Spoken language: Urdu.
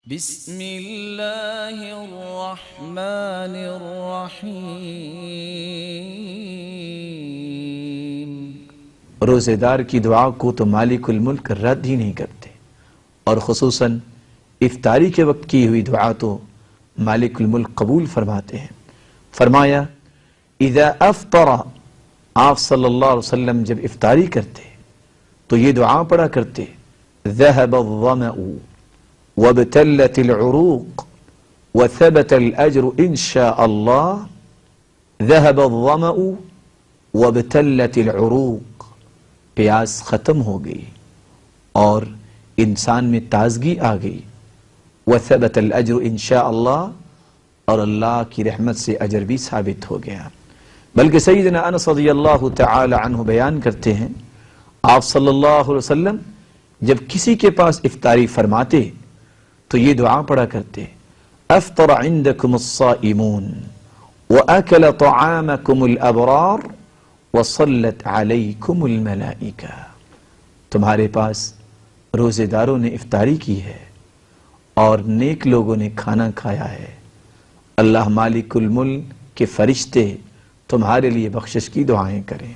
بسم اللہ الرحمن الرحیم۔ روزے دار کی دعا کو تو مالک الملک رد ہی نہیں کرتے، اور خصوصاً افطاری کے وقت کی ہوئی دعا تو مالک الملک قبول فرماتے ہیں۔ فرمایا اذا افطر، آپ صلی اللہ علیہ وسلم جب افطاری کرتے تو یہ دعا پڑھا کرتے، ذهب الظمأ وابتلت العروق وثبت الأجر إن شاء الله۔ ذهب الظمأ وابتلت العروق، پیاس ختم ہو گئی اور انسان میں تازگی آ گئی، وثبت الأجر إن شاء الله، اور اللہ کی رحمت سے اجر بھی ثابت ہو گیا۔ بلکہ سیدنا انس رضی اللہ تعالی عنہ بیان کرتے ہیں، آپ صلی اللہ علیہ وسلم جب کسی کے پاس افطاری فرماتے تو یہ دعا پڑھا کرتے، افطر عندکم الصائمون واکل طعامکم الابرار وصلت علیکم الملائکہ۔ تمہارے پاس روزے داروں نے افطاری کی ہے اور نیک لوگوں نے کھانا کھایا ہے، اللہ مالک الملک کے فرشتے تمہارے لیے بخشش کی دعائیں کریں۔